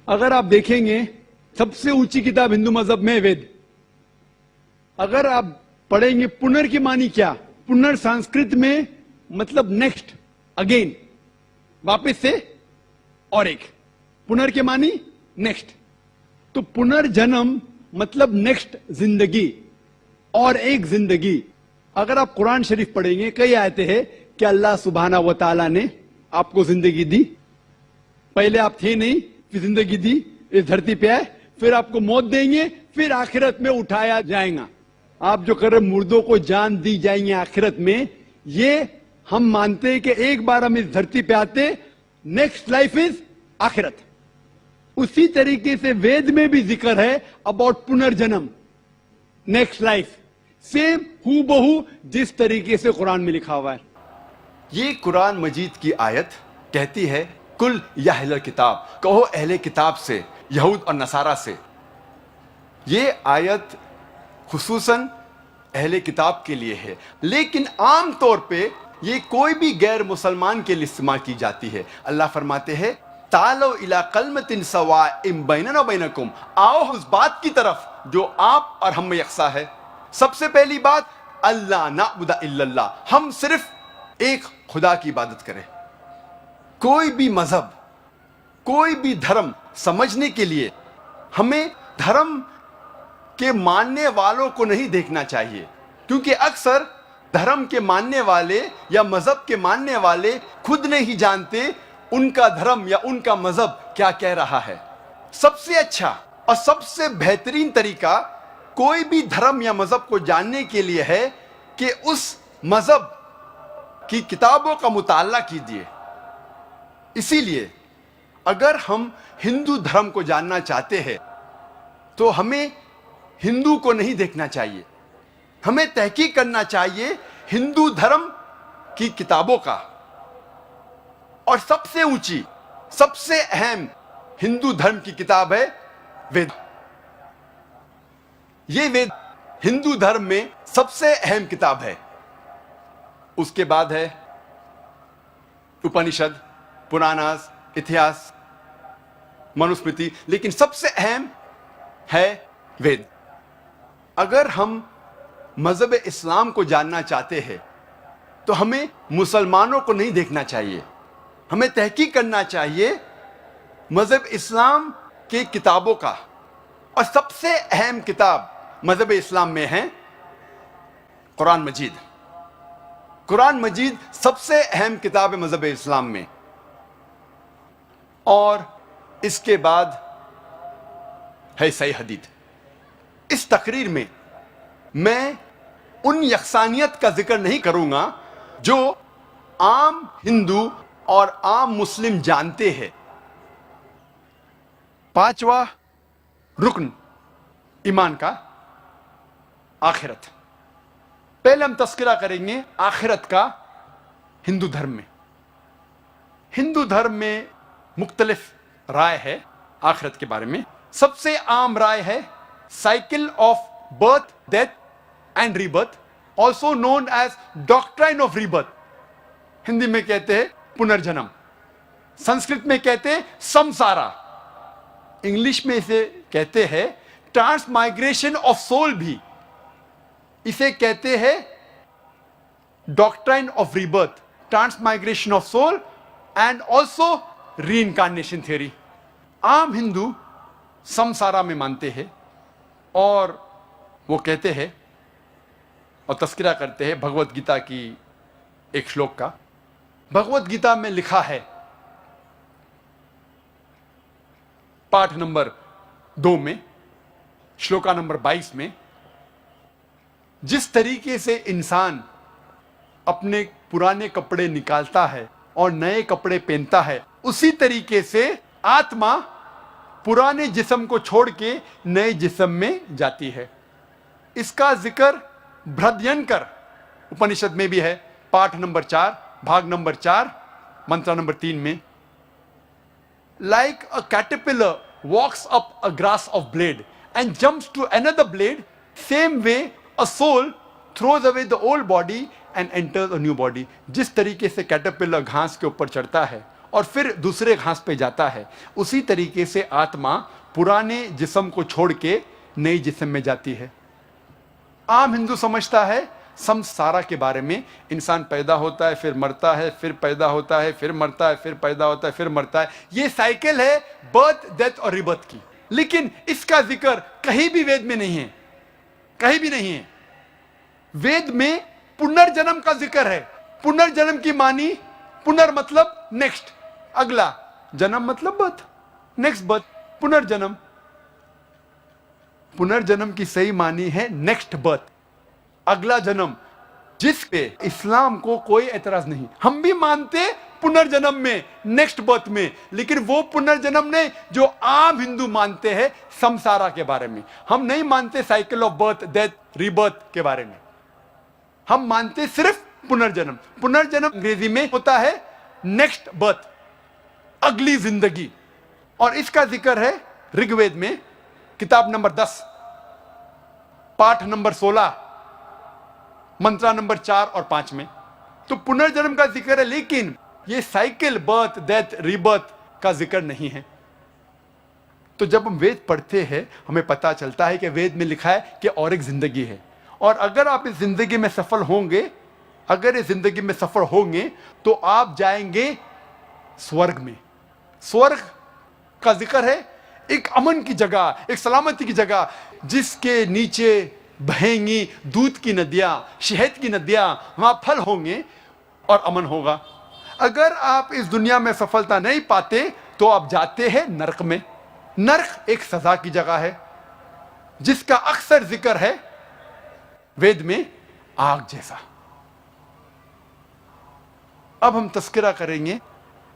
अगर आप देखेंगे सबसे ऊंची किताब हिंदू मजहब में वेद। अगर आप पढ़ेंगे पुनर की मानी क्या, पुनर संस्कृत में मतलब नेक्स्ट, अगेन, वापस से, और एक, पुनर के मानी नेक्स्ट। तो पुनर्जन्म मतलब नेक्स्ट जिंदगी, और एक जिंदगी। अगर आप कुरान शरीफ पढ़ेंगे, कई आयतें हैं कि अल्लाह सुब्हाना व तआला ने आपको जिंदगी दी। पहले आप थे नहीं, फिर जिंदगी दी, इस धरती पे आए, फिर आपको मौत देंगे, फिर आखिरत में उठाया जाएगा। आप जो कर रहे मुर्दों को जान दी जाएंगे आखिरत में, ये हम मानते हैं कि एक बार हम इस धरती पे आते, नेक्स्ट लाइफ इज आखिरत। उसी तरीके से वेद में भी जिक्र है अबाउट पुनर्जन्म, नेक्स्ट लाइफ, सेम हूबहू जिस तरीके से कुरान में लिखा हुआ है। ये कुरान मजीद की आयत कहती है, कुल या अहले किताब, कहो अहले किताब से, यहूद और नसारा से। ये आयत खुसूसन अहले किताब के लिए है, लेकिन आम तौर पे ये कोई भी गैर मुसलमान के लिए इस्तेमाल की जाती है। अल्लाह फरमाते हैं, तालो इला कलमतिन सवाइम बैनना व बैनकुम, आओ उस बात की तरफ जो आप और हम में यकसा है। सबसे पहली बात, अल्लाह नाबुदा इल्लल्लाह, हम सिर्फ एक खुदा की इबादत करें। कोई भी मजहब, कोई भी धर्म समझने के लिए हमें धर्म के मानने वालों को नहीं देखना चाहिए, क्योंकि अक्सर धर्म के मानने वाले या मजहब के मानने वाले खुद नहीं जानते उनका धर्म या उनका मजहब क्या कह रहा है। सबसे अच्छा और सबसे बेहतरीन तरीका कोई भी धर्म या मजहब को जानने के लिए है कि उस मजहब की किताबों का मुताला कीजिए। इसीलिए अगर हम हिंदू धर्म को जानना चाहते हैं तो हमें हिंदू को नहीं देखना चाहिए, हमें तहकीक करना चाहिए हिंदू धर्म की किताबों का। और सबसे ऊंची, सबसे अहम हिंदू धर्म की किताब है वेद। यह वेद हिंदू धर्म में सबसे अहम किताब है। उसके बाद है उपनिषद, पुराणास, इतिहास, मनुस्मृति, लेकिन सबसे अहम है वेद। अगर हम मजहब इस्लाम को जानना चाहते हैं तो हमें मुसलमानों को नहीं देखना चाहिए, हमें तहकीक करना चाहिए मजहब इस्लाम के किताबों का। और सबसे अहम किताब मजहब इस्लाम में है कुरान मजीद। कुरान मजीद सबसे अहम किताब है मजहब इस्लाम में। और इसके बाद है सही हदीस। इस तकरीर में मैं उन यकसानियत का जिक्र नहीं करूंगा जो आम हिंदू और आम मुस्लिम जानते हैं। पांचवा रुकन ईमान का, आखिरत। पहले हम तस्करा करेंगे आखिरत का हिंदू धर्म में। हिंदू धर्म में मुख्तलिफ राय है आखिरत के बारे में। सबसे आम राय है cycle of birth, death and rebirth, also known as doctrine of rebirth. Hindi में कहते हैं पुनर्जन्म, संस्कृत में कहते हैं समसारा, इंग्लिश में इसे कहते हैं ट्रांसमाइग्रेशन ऑफ सोल, भी इसे कहते हैं doctrine of rebirth, transmigration of soul and also reincarnation theory. आम हिंदू समसारा में मानते हैं और वो कहते हैं और तस्करा करते हैं भगवत गीता की एक श्लोक का। भगवत गीता में लिखा है, पाठ नंबर 2 में, श्लोका नंबर 22 में, जिस तरीके से इंसान अपने पुराने कपड़े निकालता है और नए कपड़े पहनता है, उसी तरीके से आत्मा पुराने जिस्म को छोड़ के नए जिस्म में जाती है। इसका जिक्र बृहद्यंकर उपनिषद में भी है, पाठ नंबर 4, भाग नंबर 4, मंत्र नंबर 3 में। Like a caterpillar walks up a grass of blade and jumps to another blade, same way a soul throws away the old body and enters a new body. जिस तरीके से caterpillar घास के ऊपर चढ़ता है और फिर दूसरे घास पे जाता है, उसी तरीके से आत्मा पुराने जिस्म को छोड़ के नई जिस्म में जाती है। आम हिंदू समझता है संसारा के बारे में, इंसान पैदा होता है, फिर मरता है, फिर पैदा होता है, फिर मरता है, फिर पैदा होता है, फिर मरता है। ये साइकिल है बर्थ, डेथ और रिबर्थ की। लेकिन इसका जिक्र कहीं भी वेद में नहीं है, कहीं भी नहीं है। वेद में पुनर्जन्म का जिक्र है। पुनर्जन्म की मानी, पुनर् मतलब नेक्स्ट, अगला, जन्म मतलब बर्थ, नेक्स्ट बर्थ, पुनर्जन्म। पुनर्जन्म की सही मानी है नेक्स्ट बर्थ, अगला जन्म, जिस पे इस्लाम को कोई एतराज नहीं। हम भी मानते पुनर्जन्म में, नेक्स्ट बर्थ में, लेकिन वो पुनर्जन्म नहीं जो आम हिंदू मानते हैं संसारा के बारे में। हम नहीं मानते cycle of birth, death, rebirth के बारे में। हम मानते सिर्फ पुनर्जन्म। पुनर्जन्म अंग्रेजी में होता है नेक्स्ट बर्थ, अगली जिंदगी। और इसका जिक्र है ऋग्वेद में, किताब नंबर 10, पाठ नंबर 16, मंत्रा नंबर 4 और 5 में। तो पुनर्जन्म का जिक्र है, लेकिन ये साइकिल बर्थ, डेथ, रीबर्थ का जिक्र नहीं है। तो जब हम वेद पढ़ते हैं हमें पता चलता है कि वेद में लिखा है कि और एक जिंदगी है, और अगर आप इस जिंदगी में सफल होंगे, अगर इस जिंदगी में सफल होंगे तो आप जाएंगे स्वर्ग में। स्वर्ग का जिक्र है एक अमन की जगह, एक सलामती की जगह, जिसके नीचे बहेंगी दूध की नदियां, शहद की नदियां, वहां फल होंगे और अमन होगा। अगर आप इस दुनिया में सफलता नहीं पाते तो आप जाते हैं नरक में। नरक एक सजा की जगह है जिसका अक्सर जिक्र है वेद में आग जैसा। अब हम तस्करा करेंगे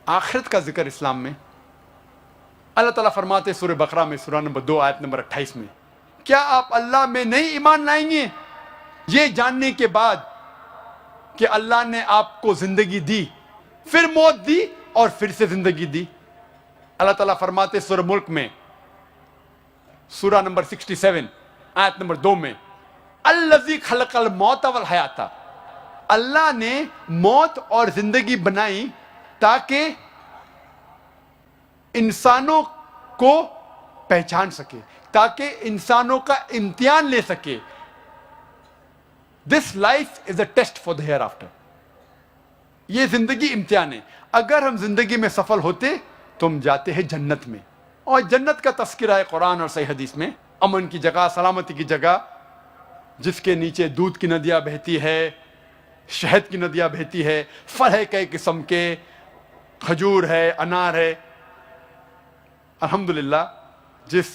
आखिरत का जिक्र इस्लाम में। अल्लाह ताला फरमाते सूरह बकरा में, सूरह नंबर 2 आयत नंबर 28 में, क्या आप अल्लाह में नहीं ईमान लाएंगे ये जानने के बाद कि अल्लाह ने आपको जिंदगी दी, फिर मौत दी और फिर से जिंदगी दी। अल्लाह ताला फरमाते सूरह मुल्क में, सूरह नंबर 67 आयत नंबर 2 में, अल्लज़ी खलक़ल मौत वल हयाता, अल्लाह ने मौत और जिंदगी बनाई ताकि इंसानों को पहचान सके, ताकि इंसानों का इम्तिहान ले सके। This life is a test for the hereafter. ये जिंदगी इम्तिहान है। अगर हम जिंदगी में सफल होते तो हम जाते हैं जन्नत में, और जन्नत का तस्करा है कुरान और सही हदीस में। अमन की जगह, सलामती की जगह, जिसके नीचे दूध की नदियां बहती है, शहद की नदियां बहती है, फल है कई किस्म के, खजूर है, अनार है। अल्हम्दुलिल्लाह जिस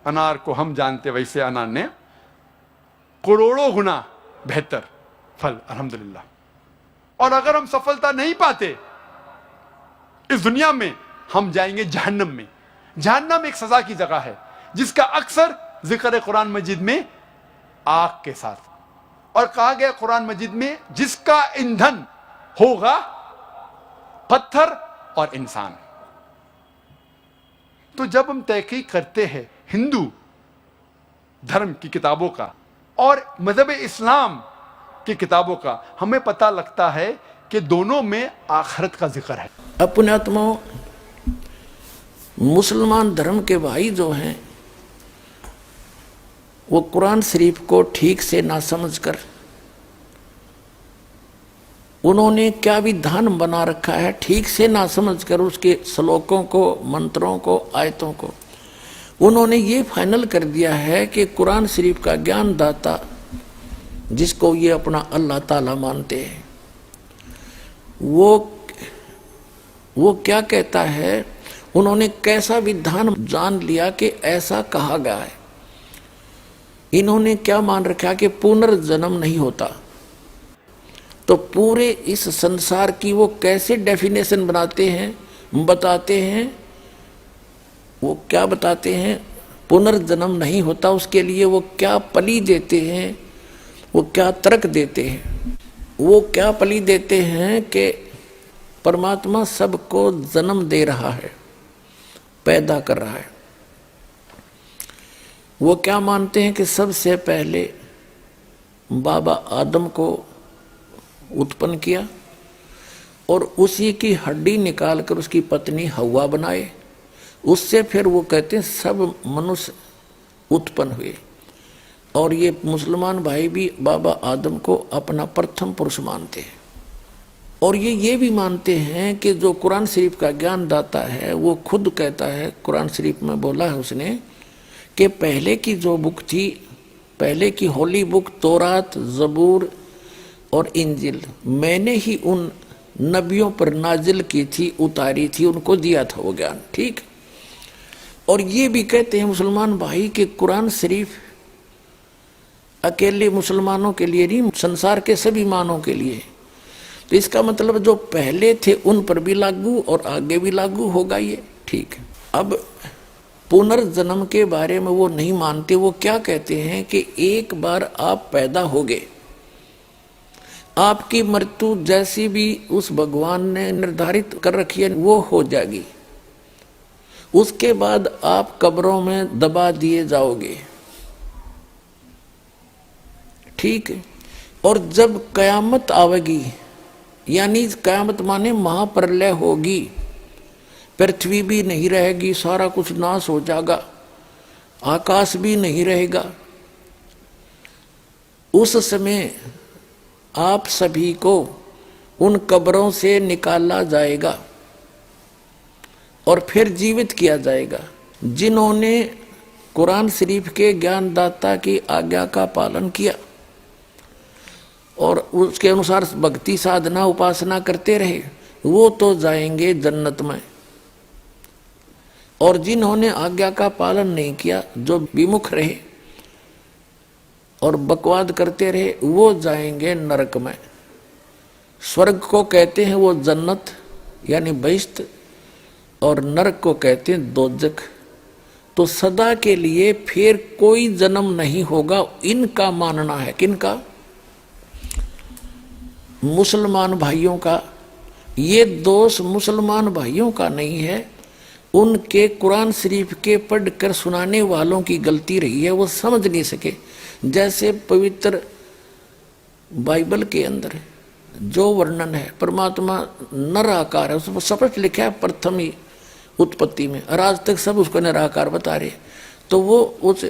अनार को हम जानते वैसे अनार ने करोड़ों गुना बेहतर फल, अल्हम्दुलिल्लाह। और अगर हम सफलता नहीं पाते इस दुनिया में, हम जाएंगे जहन्नम में। जहन्नम एक सजा की जगह है जिसका अक्सर जिक्र है कुरान मजीद में आग के साथ। और कहा गया कुरान मजीद में जिसका ईंधन होगा पत्थर और इंसान। तो जब हम तहकीक करते हैं हिंदू धर्म की किताबों का और मजहब इस्लाम की किताबों का, हमें पता लगता है कि दोनों में आखिरत का जिक्र है। अपने आत्माओं, मुसलमान धर्म के भाई जो हैं वो कुरान शरीफ को ठीक से ना समझकर उन्होंने क्या विधान बना रखा है, ठीक से ना समझकर उसके श्लोकों को, मंत्रों को, आयतों को उन्होंने ये फाइनल कर दिया है कि कुरान शरीफ का ज्ञान दाता जिसको ये अपना अल्लाह ताला मानते हैं, वो क्या कहता है, उन्होंने कैसा विधान जान लिया कि ऐसा कहा गया है। इन्होंने क्या मान रखा कि पुनर्जन्म नहीं होता। तो पूरे इस संसार की वो कैसे डेफिनेशन बनाते हैं, बताते हैं, वो क्या बताते हैं, पुनर्जन्म नहीं होता, उसके लिए वो क्या पली देते हैं, वो क्या तर्क देते हैं। वो क्या पली देते हैं कि परमात्मा सबको जन्म दे रहा है, पैदा कर रहा है। वो क्या मानते हैं कि सबसे पहले बाबा आदम को उत्पन्न किया, और उसी की हड्डी निकालकर उसकी पत्नी हवा बनाए, उससे फिर वो कहते हैं सब मनुष्य उत्पन्न हुए। और ये मुसलमान भाई भी बाबा आदम को अपना प्रथम पुरुष मानते हैं। और ये भी मानते हैं कि जो कुरान शरीफ का ज्ञान दाता है वो खुद कहता है, कुरान शरीफ में बोला है उसने कि पहले की जो बुक थी, पहले की होली बुक तौरात, जबूर और इंजिल, मैंने ही उन नबियों पर नाजिल की थी, उतारी थी, उनको दिया था वो ज्ञान। ठीक। और ये भी कहते हैं मुसलमान भाई कि कुरान शरीफ अकेले मुसलमानों के लिए नहीं, संसार के सभी मानवों के लिए। तो इसका मतलब जो पहले थे उन पर भी लागू और आगे भी लागू होगा ये। ठीक। अब पुनर्जन्म के बारे में वो नहीं मानते। वो क्या कहते हैं कि एक बार आप पैदा हो गए, आपकी मृत्यु जैसी भी उस भगवान ने निर्धारित कर रखी है वो हो जाएगी। उसके बाद आप कब्रों में दबा दिए जाओगे। ठीक है। और जब कयामत आवेगी, यानी कयामत माने महाप्रलय होगी, पृथ्वी भी नहीं रहेगी, सारा कुछ नाश हो जाएगा, आकाश भी नहीं रहेगा, उस समय आप सभी को उन कब्रों से निकाला जाएगा और फिर जीवित किया जाएगा। जिन्होंने कुरान शरीफ के ज्ञानदाता की आज्ञा का पालन किया और उसके अनुसार भक्ति साधना उपासना करते रहे, वो तो जाएंगे जन्नत में। और जिन्होंने आज्ञा का पालन नहीं किया, जो विमुख रहे और बकवाद करते रहे, वो जाएंगे नरक में। स्वर्ग को कहते हैं वो जन्नत यानी बहिश्त, और नरक को कहते हैं दोजख। तो सदा के लिए फिर कोई जन्म नहीं होगा, इनका मानना है। किनका? मुसलमान भाइयों का। ये दोष मुसलमान भाइयों का नहीं है, उनके कुरान शरीफ के पढ़कर सुनाने वालों की गलती रही है, वो समझ नहीं सके। जैसे पवित्र बाइबल के अंदर जो वर्णन है, परमात्मा निराकार है, उसमें स्पष्ट लिखा है प्रथम ही उत्पत्ति में, और आज तक सब उसको निराकार बता रहे। तो वो उस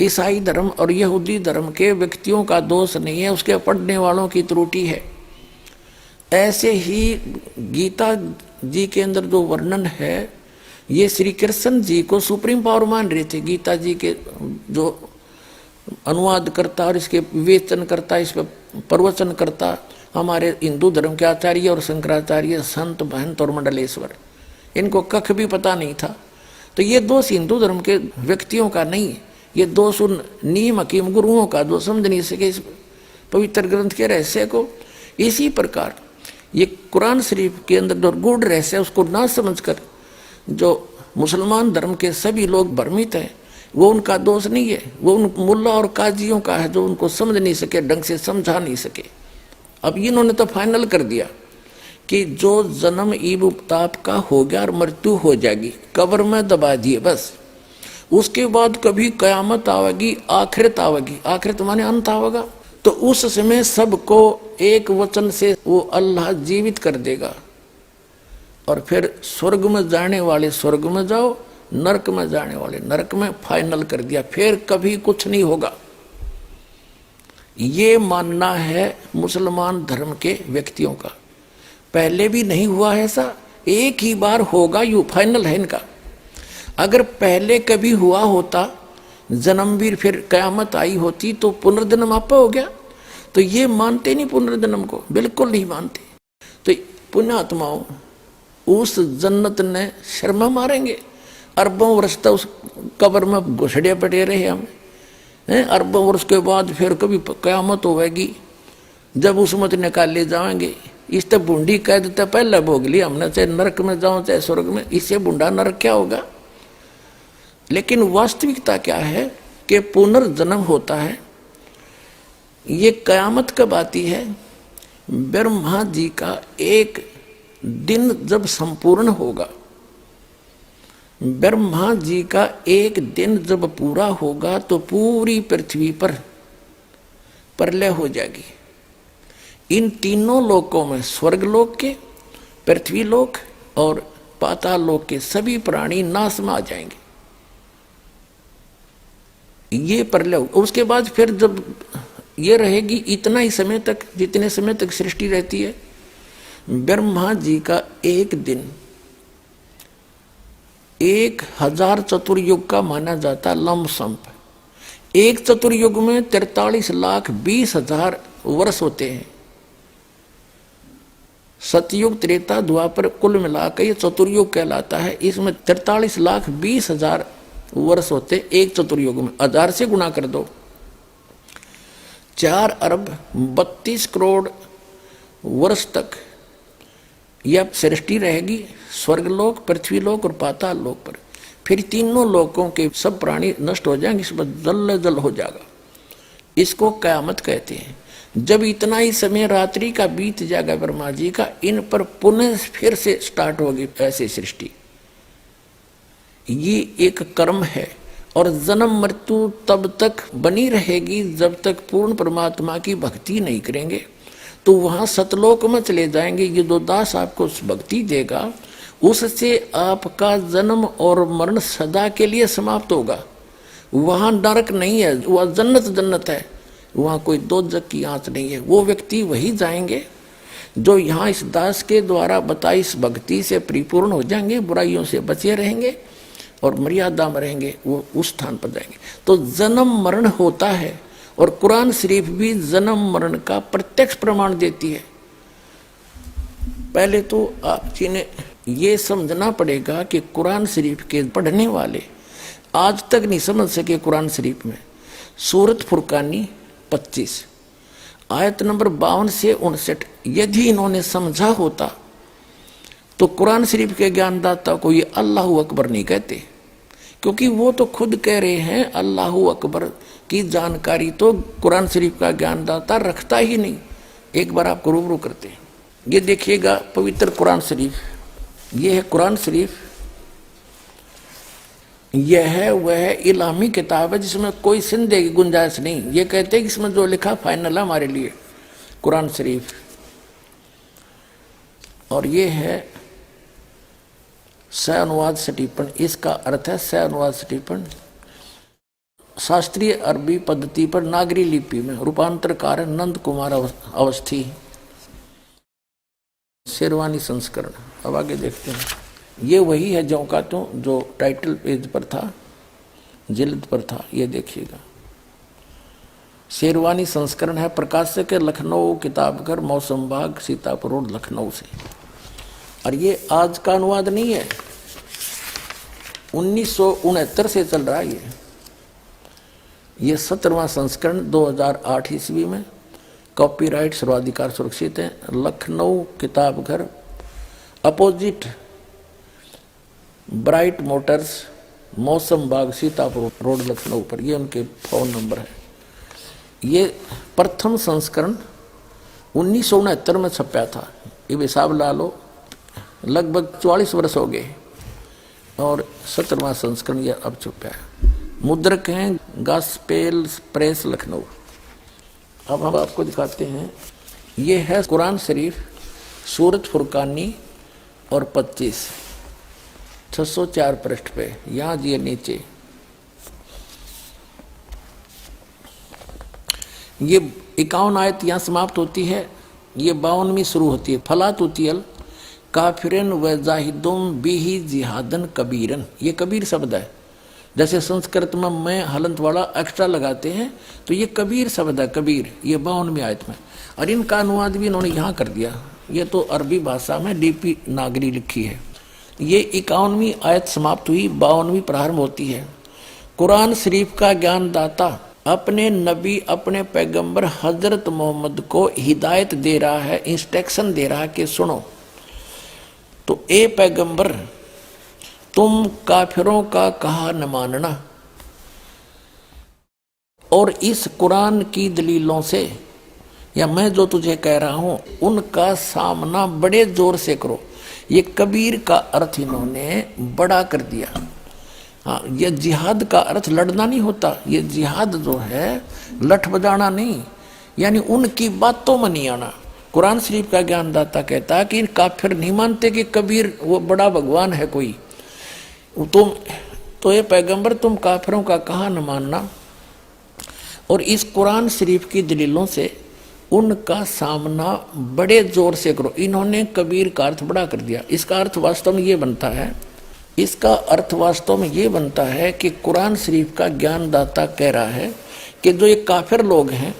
ईसाई धर्म और यहूदी धर्म के व्यक्तियों का दोष नहीं है, उसके पढ़ने वालों की त्रुटि है। ऐसे ही गीता जी के अंदर जो वर्णन है, ये श्री कृष्ण जी को सुप्रीम पावर मान रहे थे। गीता जी के जो अनुवाद करता और इसके विवेचन करता, इस पर प्रवचन करता हमारे हिंदू धर्म के आचार्य और शंकराचार्य, संत, महंत और मंडलेश्वर, इनको कख भी पता नहीं था। तो ये दोष हिंदू धर्म के व्यक्तियों का नहीं है, ये दोष उन नीम हकीम गुरुओं का, जो समझ नहीं सके इस पवित्र ग्रंथ के रहस्य को। इसी प्रकार ये कुरान शरीफ के अंदर जो गूढ़ रहस्य, उसको ना समझकर जो मुसलमान धर्म के सभी लोग भ्रमित हैं, वो उनका दोष नहीं है, वो उन मुल्ला और काजियों का है, जो उनको समझ नहीं सके, ढंग से समझा नहीं सके। अब इन्होंने तो फाइनल कर दिया कि जो जन्म ईब ताप का हो गया और मृत्यु हो जाएगी, कब्र में दबा दिए बस। उसके बाद कभी कयामत आवेगी, आखिरत आवेगी। आखिरत माने अंत आवेगा। तो उस समय सबको एक वचन से वो अल्लाह जीवित कर देगा, और फिर स्वर्ग में जाने वाले स्वर्ग में जाओ, नरक में जाने वाले नरक में। फाइनल कर दिया, फिर कभी कुछ नहीं होगा। ये मानना है मुसलमान धर्म के व्यक्तियों का। पहले भी नहीं हुआ है ऐसा, एक ही बार होगा, यू फाइनल है इनका। अगर पहले कभी हुआ होता, जन्म भी फिर कयामत आई होती, तो पुनर्जन्म आपा हो गया। तो ये मानते नहीं पुनर्जन्म को, बिल्कुल नहीं मानते। तो पुण्यात्माओं, उस जन्नत ने शर्मा मारेंगे। अरबों वर्ष तक उस कब्र में घुसड़े पड़े रहे हम, अरबों वर्ष के बाद फिर कभी कयामत होगी, जब उस मत निकाले जाएंगे। इस तक बूंदी कह देता पहले भोग लिया हमने, चाहे नरक में जाओ चाहे स्वर्ग में, इससे बूंदा नरक क्या होगा। लेकिन वास्तविकता क्या है कि पुनर्जन्म होता है। ये कयामत कब आती है? ब्रह्मा जी का एक दिन जब संपूर्ण होगा, ब्रह्मा जी का एक दिन जब पूरा होगा, तो पूरी पृथ्वी पर प्रलय हो जाएगी। इन तीनों लोकों में, स्वर्ग लोक के, पृथ्वी लोक और पाताल लोक के सभी प्राणी नाश में आ जाएंगे। ये प्रलय, उसके बाद फिर जब ये रहेगी इतना ही समय तक, जितने समय तक सृष्टि रहती है। ब्रह्मा जी का एक दिन 1000 चतुर्युग का माना जाता लमसम। एक चतुर्युग में 43,20,000 वर्ष होते हैं। सतयुग, त्रेता, द्वापर कुल मिलाकर ये चतुर्युग कहलाता है। इसमें 43,20,000 वर्ष होते एक चतुर्युग में। 1000 से गुणा कर दो, 4,32,00,00,000 वर्ष तक यह सृष्टि रहेगी स्वर्गलोक, पृथ्वीलोक और पाताल लोक पर। फिर तीनों लोकों के सब प्राणी नष्ट हो जाएंगे, इसमें जल जल हो जाएगा। इसको कयामत कहते हैं। जब इतना ही समय रात्रि का बीत जाएगा ब्रह्मा जी का, इन पर पुनः फिर से स्टार्ट होगी ऐसे सृष्टि। ये एक कर्म है और जन्म मृत्यु तब तक बनी रहेगी जब तक पूर्ण परमात्मा की भक्ति नहीं करेंगे। तो वहां सतलोक में चले जाएंगे। ये जो दास आपको भक्ति देगा उससे आपका जन्म और मरण सदा के लिए समाप्त होगा। वहां नरक नहीं है, वह जन्नत है। वहां कोई दोजक की आंच नहीं है। वो व्यक्ति वही जाएंगे जो यहाँ इस दास के द्वारा बताई इस भक्ति से परिपूर्ण हो जाएंगे, बुराइयों से बचे रहेंगे और मर्यादा में रहेंगे, वो उस स्थान पर जाएंगे। तो जन्म मरण होता है और कुरान शरीफ भी जन्म मरण का प्रत्यक्ष प्रमाण देती है। पहले तो आप जी ने ये समझना पड़ेगा कि कुरान शरीफ के पढ़ने वाले आज तक नहीं समझ सके। कुरान शरीफ में सूरत फुरकानी 25 आयत नंबर 52 से 59 यदि इन्होंने समझा होता तो कुरान शरीफ के ज्ञानदाता को ये अल्लाहू अकबर नहीं कहते, क्योंकि वो तो खुद कह रहे हैं अल्लाहू अकबर की जानकारी तो कुरान शरीफ का ज्ञानदाता रखता ही नहीं। एक बार आपको रूबरू करते हैं। ये देखिएगा पवित्र कुरान शरीफ, ये है कुरान शरीफ। यह है वह इलामी किताब है जिसमें कोई संदेह की गुंजाइश नहीं। ये कहते हैं कि इसमें जो लिखा फाइनल है हमारे लिए, कुरान शरीफ। और ये है सह अनुवाद सटीपन, इसका अर्थ है सह अनुवाद सटीपन। शास्त्रीय अरबी पद्धति पर नागरी लिपि में रूपांतरकार नंद कुमार अवस्थी, शेरवानी संस्करण। अब आगे देखते हैं। ये वही है जो का तो जो टाइटल पेज पर था, जिल्द पर था। ये देखिएगा शेरवानी संस्करण है, प्रकाशक है लखनऊ किताबघर, मौसम बाग, सीतापुर रोड, लखनऊ से। और ये आज का अनुवाद नहीं है, 1969 से चल रहा है। ये 17वां संस्करण 2008 ईस्वी में, कॉपीराइट सर्वाधिकार सुरक्षित है। Lucknow Kitabghar, opposite bright Motors, मौसम बाग, सीतापुर रोड, लखनऊ पर। ये उनके फोन नंबर है। ये प्रथम संस्करण 1969 में छपा था। ये हिसाब ला लो, लगभग 44 वर्ष हो गए। और 17वां संस्करण ये अब छपा है। मुद्रक हैं गॉस्पेल प्रेस, लखनऊ। अब हम आपको दिखाते हैं। ये है कुरान शरीफ सूरत फुरकानी और 25 604 पृष्ठ पे, यहाँ दिए नीचे। ये 51 आयत यहाँ समाप्त होती है। ये 52वीं शुरू होती है। फलात उतियल काफिरन व जाहिदुम बिही जिहादन कबीरन। ये कबीर शब्द है। जैसे संस्कृत में मैं हलंत वाला एक्स्ट्रा लगाते हैं तो ये कबीर शब्द है, कबीर। ये 52वीं आयत में। और इनका अनुवाद भी इन्होंने यहाँ कर दिया। ये तो अरबी भाषा में डीपी नागरी लिखी है। ये 51वीं आयत समाप्त हुई, 52वीं प्रारंभ होती है। कुरान शरीफ का ज्ञानदाता अपने नबी, अपने पैगंबर हजरत मोहम्मद को हिदायत दे रहा है, इंस्ट्रक्शन दे रहा है कि सुनो। तो ए पैगंबर, तुम काफिरों का कहा न मानना और इस कुरान की दलीलों से, या मैं जो तुझे कह रहा हूं उनका सामना बड़े जोर से करो। ये कबीर का अर्थ इन्होंने बड़ा कर दिया। हाँ, ये जिहाद का अर्थ लड़ना नहीं होता। ये जिहाद जो है लठ बजाना नहीं, यानी उनकी बातों में नहीं आना। कुरान शरीफ का ज्ञानदाता कहता है कि इन काफिर नहीं मानते कि कबीर वो बड़ा भगवान है कोई। तुम तो ये पैगंबर तुम काफिरों का कहा न मानना, और इस कुरान शरीफ की दलीलों से उनका सामना बड़े जोर से करो। इन्होंने कबीर का अर्थ बड़ा कर दिया। इसका अर्थ वास्तव में ये बनता है, इसका अर्थ वास्तव में ये बनता है कि कुरान शरीफ का ज्ञानदाता कह रहा है कि जो ये काफिर लोग हैं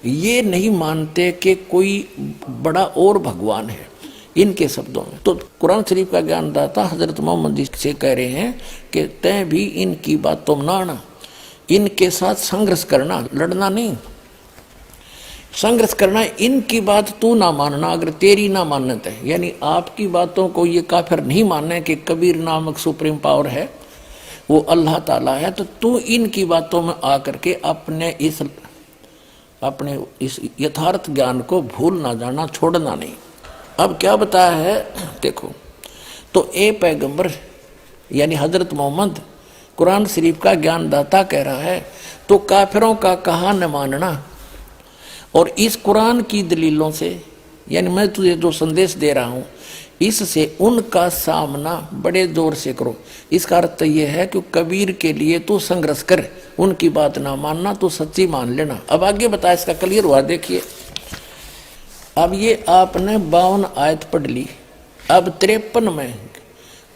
ये नहीं मानते कि कोई बड़ा और भगवान है, इनके शब्दों में। तो कुरान शरीफ का ज्ञानदाता हजरत मोहम्मद से कह रहे हैं कि तय भी इनकी बातों में ना आना, इनके साथ संघर्ष करना, लड़ना नहीं, संघर्ष करना। इनकी बात तू ना मानना अगर तेरी ना मान्यत है, यानी आपकी बातों को ये काफिर नहीं मानने कि कबीर नामक सुप्रीम पावर है, वो अल्लाह ताला है, तो तू इनकी बातों में आकर के अपने इस यथार्थ ज्ञान को भूल ना जाना, छोड़ना नहीं। अब क्या बताया है देखो, तो ए पैगंबर यानी हजरत मोहम्मद कुरान शरीफ का ज्ञानदाता कह रहा है तो काफिरों का कहा न मानना, और इस कुरान की दलीलों से, यानी मैं तुझे जो संदेश दे रहा हूं इससे उनका सामना बड़े जोर से करो। इसका अर्थ यह है कि कबीर के लिए तू संघर्ष कर, उनकी बात ना मानना, तू सच्ची मान लेना। अब आगे बता, इसका क्लियर हुआ देखिए। अब ये आपने 52 आयत पढ़ ली। अब 53 में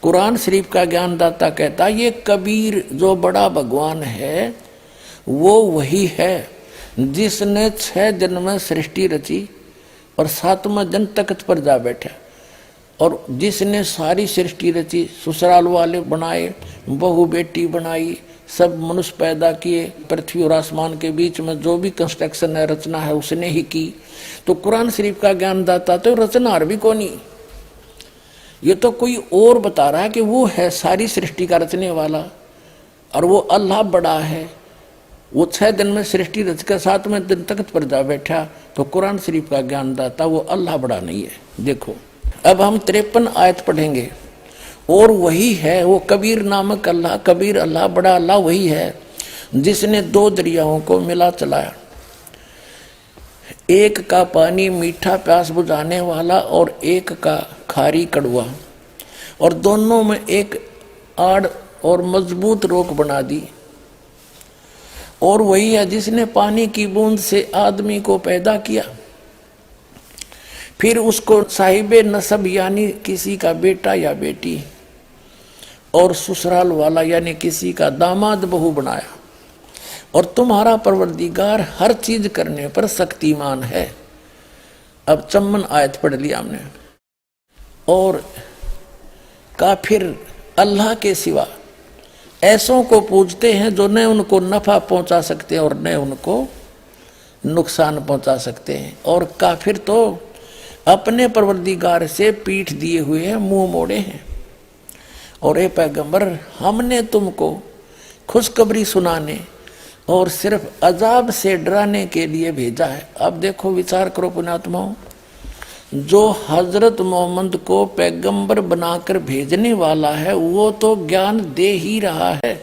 कुरान शरीफ का ज्ञानदाता कहता ये कबीर जो बड़ा भगवान है वो वही है जिसने 6 दिन में सृष्टि रची और 7वें दिन तख्त पर जा बैठा, और जिसने सारी सृष्टि रची, ससुराल वाले बनाए, बहू बेटी बनाई, सब मनुष्य पैदा किए, पृथ्वी और आसमान के बीच में जो भी कंस्ट्रक्शन है, रचना है, उसने ही की। तो कुरान शरीफ का ज्ञानदाता तो रचनार भी कौन, ये तो कोई और बता रहा है कि वो है सारी सृष्टि का रचने वाला, और वो अल्लाह बड़ा है। वो 6 दिन में सृष्टि रचकर 7वें दिन तख्त पर जा बैठा, तो कुरान शरीफ का ज्ञानदाता वो अल्लाह बड़ा नहीं है। देखो अब हम 53 आयत पढ़ेंगे। और वही है वो कबीर नामक अल्लाह, कबीर अल्लाह बड़ा अल्लाह वही है जिसने 2 दरियाओं को मिला चलाया, एक का पानी मीठा प्यास बुझाने वाला और एक का खारी कड़वा, और दोनों में एक आड़ और मजबूत रोक बना दी। और वही है जिसने पानी की बूंद से आदमी को पैदा किया, फिर उसको साहिबे नसब यानी किसी का बेटा या बेटी, और ससुराल वाला यानी किसी का दामाद बहू बनाया। और तुम्हारा परवरदिगार हर चीज करने पर शक्तिमान है। अब 54 आयत पढ़ लिया हमने। और काफिर अल्लाह के सिवा ऐसों को पूजते हैं जो न उनको नफा पहुंचा सकते और न उनको नुकसान पहुंचा सकते हैं। और काफिर तो अपने परवरदिगार से पीठ दिए हुए हैं, मुंह मोड़े हैं। और ए पैगंबर हमने तुमको खुशखबरी सुनाने और सिर्फ अजाब से डराने के लिए भेजा है। अब देखो विचार करो पुण्यात्माओं, जो हजरत मोहम्मद को पैगंबर बनाकर भेजने वाला है वो तो ज्ञान दे ही रहा है,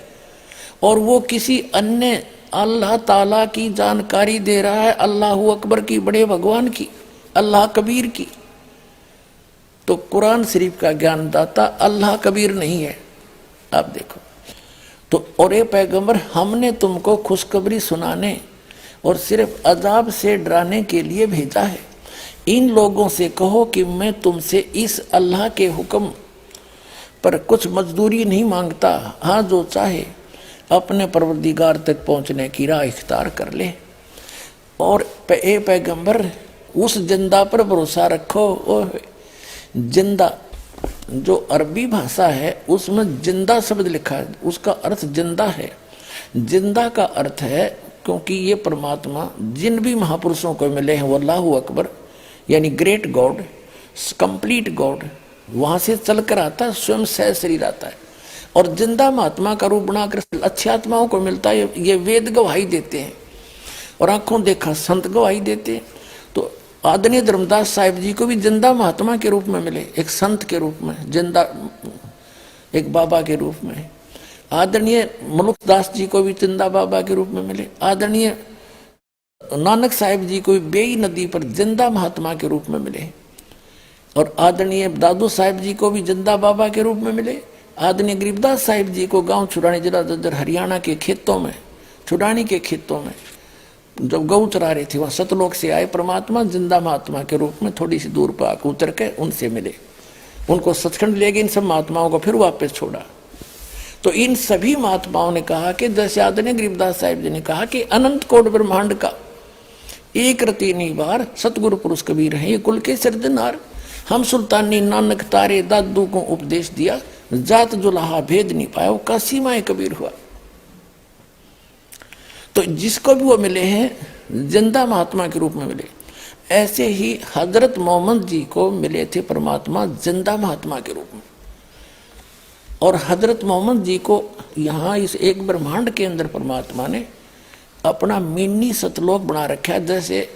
और वो किसी अन्य अल्लाह ताला की जानकारी दे रहा है, अल्लाह अकबर की, बड़े भगवान की, अल्लाह कबीर की। तो कुरान शरीफ का ज्ञानदाता अल्लाह कबीर नहीं है। आप देखो तो, और ये पैगंबर हमने तुमको खुशखबरी सुनाने और सिर्फ अजाब से डराने के लिए भेजा है। इन लोगों से कहो कि मैं तुमसे इस अल्लाह के हुक्म पर कुछ मजदूरी नहीं मांगता, हाँ जो चाहे अपने परवरदिगार तक पहुंचने की राह इख्तियार कर ले। और ए पैगंबर उस जिंदा पर भरोसा रखो। और जिंदा जो अरबी भाषा है उसमें जिंदा शब्द लिखा है, उसका अर्थ जिंदा है। जिंदा का अर्थ है क्योंकि ये परमात्मा जिन भी महापुरुषों को मिले हैं वो अल्लाह अकबर यानी ग्रेट गॉड, कंप्लीट गॉड, वहां से चलकर आता है, स्वयं सह शरीर आता है। और जिंदा महात्मा का रूप बनाकर अच्छी आत्माओं को मिलता है, ये वेद गवाही देते हैं और आंखों देखा संत गवाही देते हैं। तो आदरणीय धर्मदास साहिब जी को भी जिंदा महात्मा के रूप में मिले, एक संत के रूप में, जिंदा एक बाबा के रूप में। आदरणीय मलुकदास जी को भी जिंदा बाबा के रूप में मिले। आदरणीय नानक साहिब जी को बेई नदी पर जिंदा महात्मा के रूप में मिले, और आदरणीय दादू साहिब जी को भी जिंदा बाबा के रूप में मिले। आदरणीय गरीबदास साहिब जी को गांव छुड़ानी जिला ददर हरियाणा के खेतों में, छुड़ानी के खेतों में जब गऊ चरा रहे थे, वहां सतलोक से आए परमात्मा जिंदा महात्मा के रूप में थोड़ी सी दूर पर आकर उतर के उनसे मिले, उनको सचखंड ले गए। इन सब महात्माओं को फिर वापस छोड़ा। तो इन सभी महात्माओं ने कहा कि जैसे आदरणीय गरीबदास साहिब जी ने कहा कि अनंत कोट ब्रह्मांड का एक रति निवार सतगुरु पुरुष कबीर है, ये कुल के सिरजनहार। हम सुल्तानी नानक तारे दादू को उपदेश दिया, जात जुलाहा भेद नहीं पाया, वो काशी माए कबीर हुआ। तो जिसको भी वो मिले हैं जिंदा महात्मा के रूप में मिले, ऐसे ही हजरत मोहम्मद जी को मिले थे परमात्मा जिंदा महात्मा के रूप में। और हजरत मोहम्मद जी को यहाँ इस एक ब्रह्मांड के अंदर परमात्मा ने अपना मिनी सतलोक बना रखा है। जैसे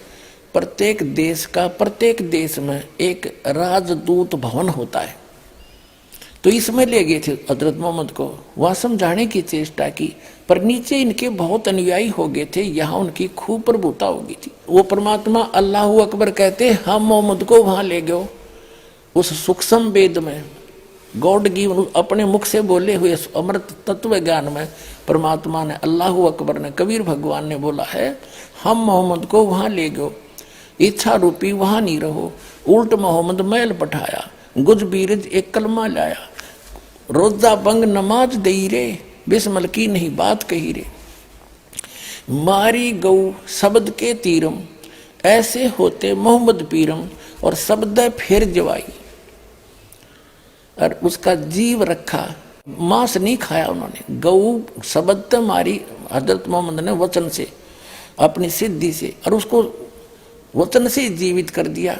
प्रत्येक देश का प्रत्येक देश में एक राजदूत भवन होता है, तो इसमें ले गए थे हजरत मोहम्मद को, वहां समझाने की चेष्टा की, पर नीचे इनके बहुत अनुयायी हो गए थे, यहाँ उनकी खूब प्रभुता हो गई थी। वो परमात्मा अल्लाह अकबर कहते हम मोहम्मद को वहां ले गए, उस सूक्ष्म वेद में गॉड की अपने मुख से बोले हुए अमृत तत्व ज्ञान में परमात्मा ने, अल्लाह अकबर ने, कबीर भगवान ने बोला है हम मोहम्मद को वहां ले गए, इच्छा रूपी वहां नहीं रहो। उल्ट मोहम्मद मैल पठाया, गुज बीरज एक कलमा लाया, रोजा बंग नमाज दई रे, बिस्मल की नहीं बात कही रे। मारी गऊ शब्द के तीरम, ऐसे होते मोहम्मद पीरम, और शब्द फिर जवाई, और उसका जीव रखा, मांस नहीं खाया उन्होंने। गऊ शब्द मारी हजरत मोहम्मद ने वचन से, अपनी सिद्धि से, और उसको वचन से जीवित कर दिया।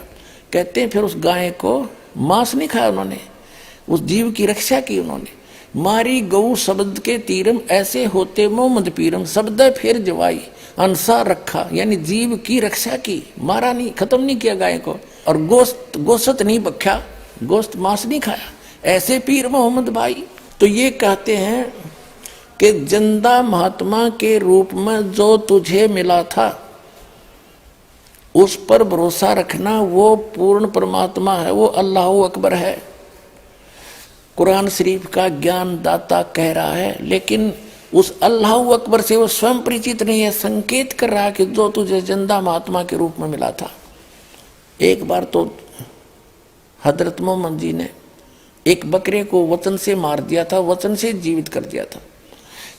कहते हैं फिर उस गाय को मांस नहीं खाया उन्होंने, उस जीव की रक्षा की उन्होंने। मारी गऊ शब्द के तीरम, ऐसे होते मोहम्मद पीरम, शब्द फिर जवाई, अनुसार रखा, यानी जीव की रक्षा की, मारा नहीं, खत्म नहीं किया गाय को। और गोश्त नहीं बख्या, गोश्त मांस नहीं खाया, ऐसे पीर मोहम्मद भाई। तो ये कहते हैं कि जिंदा महात्मा के रूप में जो तुझे मिला था उस पर भरोसा रखना, वो पूर्ण परमात्मा है, वो अल्लाह अकबर है। कुरान शरीफ का ज्ञान दाता कह रहा है, लेकिन उस अल्लाह अकबर से वो स्वयं परिचित नहीं है, संकेत कर रहा है कि जो तुझे जिंदा महात्मा के रूप में मिला था। एक बार तो हजरत मोहम्मद जी ने एक बकरे को वचन से मार दिया था, वचन से जीवित कर दिया था।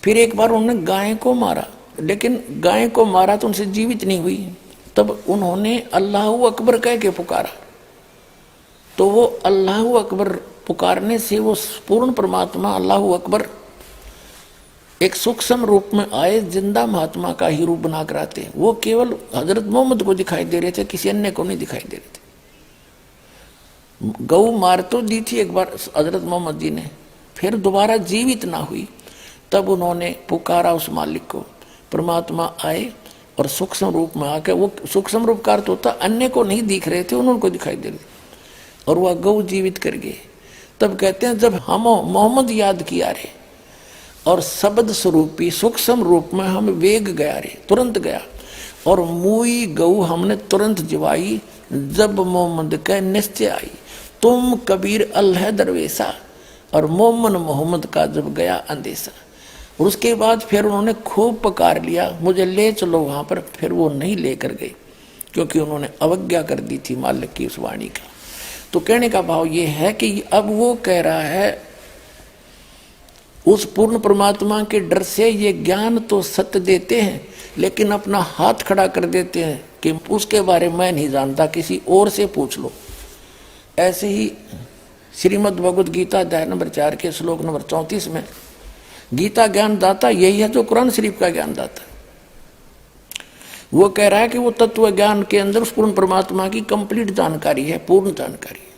फिर एक बार उन्होंने गाय को मारा, लेकिन गाय को मारा तो उनसे जीवित नहीं हुई, तब उन्होंने अल्लाह अकबर कह के पुकारा। तो वो अल्लाह अकबर पुकारने से वो पूर्ण परमात्मा अल्लाह अकबर एक सूक्ष्म रूप में आए, जिंदा महात्मा का ही रूप बनाकर आते। वो केवल हजरत मोहम्मद को दिखाई दे रहे थे, किसी अन्य को नहीं दिखाई दे रहे थे। गऊ मार तो दी थी एक बार हजरत मोहम्मद जी ने, फिर दोबारा जीवित ना हुई, तब उन्होंने पुकारा उस मालिक को। परमात्मा आए और सूक्ष्म रूप में आके, वो सूक्ष्म रूप का अर्थ होता अन्य को नहीं दिख रहे थे, उनको दिखाई दे रहे, और वह गऊ जीवित कर गए। तब कहते हैं जब हम मोहम्मद याद किया रे, और शब्द स्वरूपी सूक्ष्म रूप में हम वेग गया रे, तुरंत गया, और मुई गऊ हमने तुरंत जिवाई, जब मोहम्मद का निश्चय आई, तुम कबीर अल्लाह दरवेशा, और मोमन मोहम्मद का जब गया अंदेशा। और उसके बाद फिर उन्होंने खूब पुकार लिया, मुझे ले चलो वहां पर, फिर वो नहीं लेकर गए, क्योंकि उन्होंने अवज्ञा कर दी थी मालिक की उस वाणी का। तो कहने का भाव ये है कि अब वो कह रहा है उस पूर्ण परमात्मा के डर से ये ज्ञान तो सत्य देते हैं, लेकिन अपना हाथ खड़ा कर देते हैं कि उसके बारे में मैं नहीं जानता, किसी और से पूछ लो। ऐसे ही श्रीमद् भगवद गीता अध्याय नंबर 4 के श्लोक नंबर 34 में गीता ज्ञान दाता यही है जो कुरान शरीफ का ज्ञान दाता है। वो कह रहा है कि वो तत्व ज्ञान के अंदर उस पूर्ण परमात्मा की कंप्लीट जानकारी है, पूर्ण जानकारी है।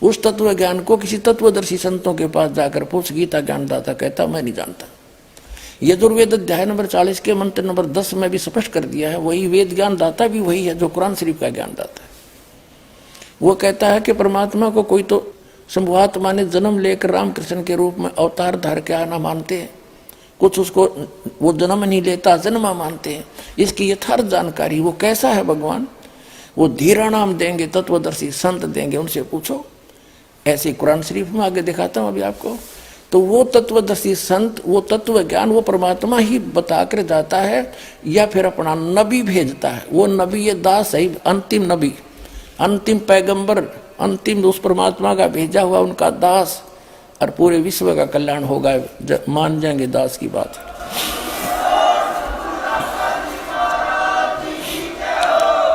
उस तत्व ज्ञान को किसी तत्वदर्शी संतों के पास जाकर पूछ, गीता ज्ञान दाता कहता मैं नहीं जानता। यजुर्वेद अध्याय नंबर 40 के मंत्र नंबर 10 में भी स्पष्ट कर दिया है, वही वेद ज्ञान दाता भी वही है जो कुरान शरीफ का ज्ञान दाता है। वो कहता है कि परमात्मा को कोई तो शंभुआत्मा ने जन्म लेकर रामकृष्ण के रूप में अवतार धार के आना मानते हैं, कुछ उसको वो जन्म नहीं लेता, जन्मा मानते हैं। इसकी यथार्थ जानकारी वो कैसा है भगवान, वो धीरा नाम देंगे, तत्वदर्शी संत देंगे, उनसे पूछो। ऐसे कुरान शरीफ में आगे दिखाता हूं अभी आपको। तो वो तत्वदर्शी संत, वो तत्व ज्ञान वो परमात्मा ही बता कर जाता है, या फिर अपना नबी भेजता है। वो नबी ये दास है, अंतिम नबी, अंतिम पैगंबर, अंतिम उस परमात्मा का भेजा हुआ उनका दास, और पूरे विश्व का कल्याण होगा, मान जाएंगे दास की बात।